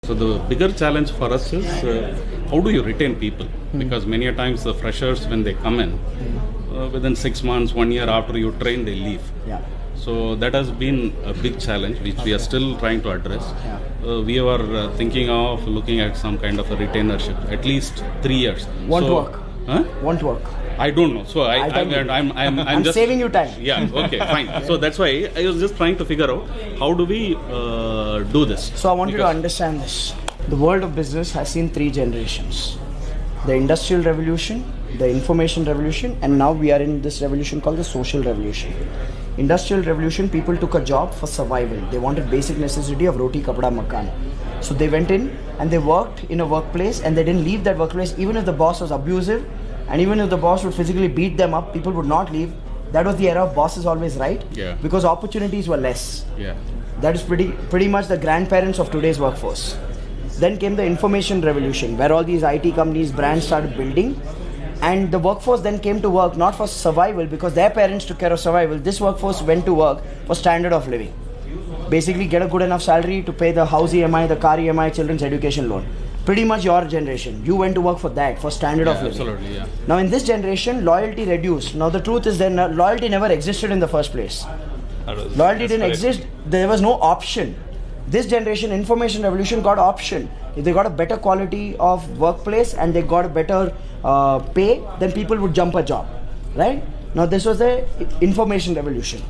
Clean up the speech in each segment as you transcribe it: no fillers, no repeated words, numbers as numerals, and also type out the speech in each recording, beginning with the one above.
So the bigger challenge for us is how do you retain people? Because many a times the freshers, when they come in, within 6 months, 1 year after you train, they leave. Yeah. So that has been a big challenge which we are still trying to address. We were thinking of looking at some kind of a retainership, at least 3 years. Won't work. Huh? Won't work. I don't know. So I'm just saving you time. Yeah. Okay. Fine. So that's why I was just trying to figure out how do we do this. So I want you to understand this. The world of business has seen 3 generations: the industrial revolution, the information revolution, and now we are in this revolution called the social revolution. Industrial revolution, people took a job for survival. They wanted basic necessity of roti, kapda, makan. So they went in and they worked in a workplace, and they didn't leave that workplace even if the boss was abusive, and even if the boss would physically beat them up, people would not leave. That was the era of boss is always right. Yeah. Because opportunities were less. Yeah. That is pretty much the grandparents of today's workforce. Then came the information revolution, where all these IT companies, brands started building, and the workforce then came to work not for survival because their parents took care of survival. This workforce went to work for standard of living. Basically get a good enough salary to pay the house EMI, the car EMI, children's education loan. Pretty much your generation. You went to work for that, for standard of living. Absolutely, yeah. Now in this generation, loyalty reduced. Now the truth is that loyalty never existed in the first place. Loyalty didn't exist. There was no option. This generation, information revolution, got option. If they got a better quality of workplace and they got a better pay, then people would jump a job, right? Now this was the information revolution.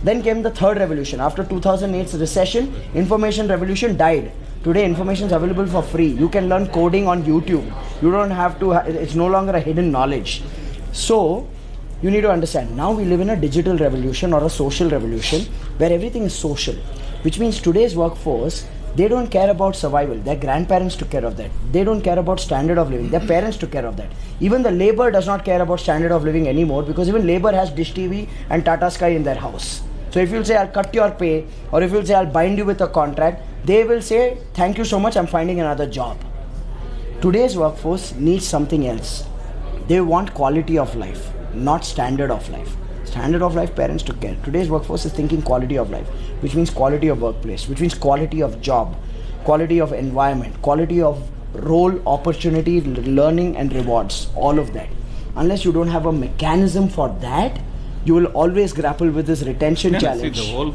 Then came the third revolution. After 2008's recession, information revolution died. Today information is available for free. You can learn coding on YouTube. You don't have to, it's no longer a hidden knowledge. So you need to understand, now we live in a digital revolution or a social revolution where everything is social, which means today's workforce, they don't care about survival. Their grandparents took care of that. They don't care about standard of living. Their parents took care of that. Even the labor does not care about standard of living anymore, because even labor has Dish TV and Tata Sky in their house. So if you'll say, I'll cut your pay, or if you'll say, I'll bind you with a contract, they will say, thank you so much, I'm finding another job. Today's workforce needs something else. They want quality of life, not standard of life. Standard of life, parents took care. Today's workforce is thinking quality of life, which means quality of workplace, which means quality of job, quality of environment, quality of role, opportunity, learning and rewards, all of that. Unless you don't have a mechanism for that, you will always grapple with this retention challenge. See, the whole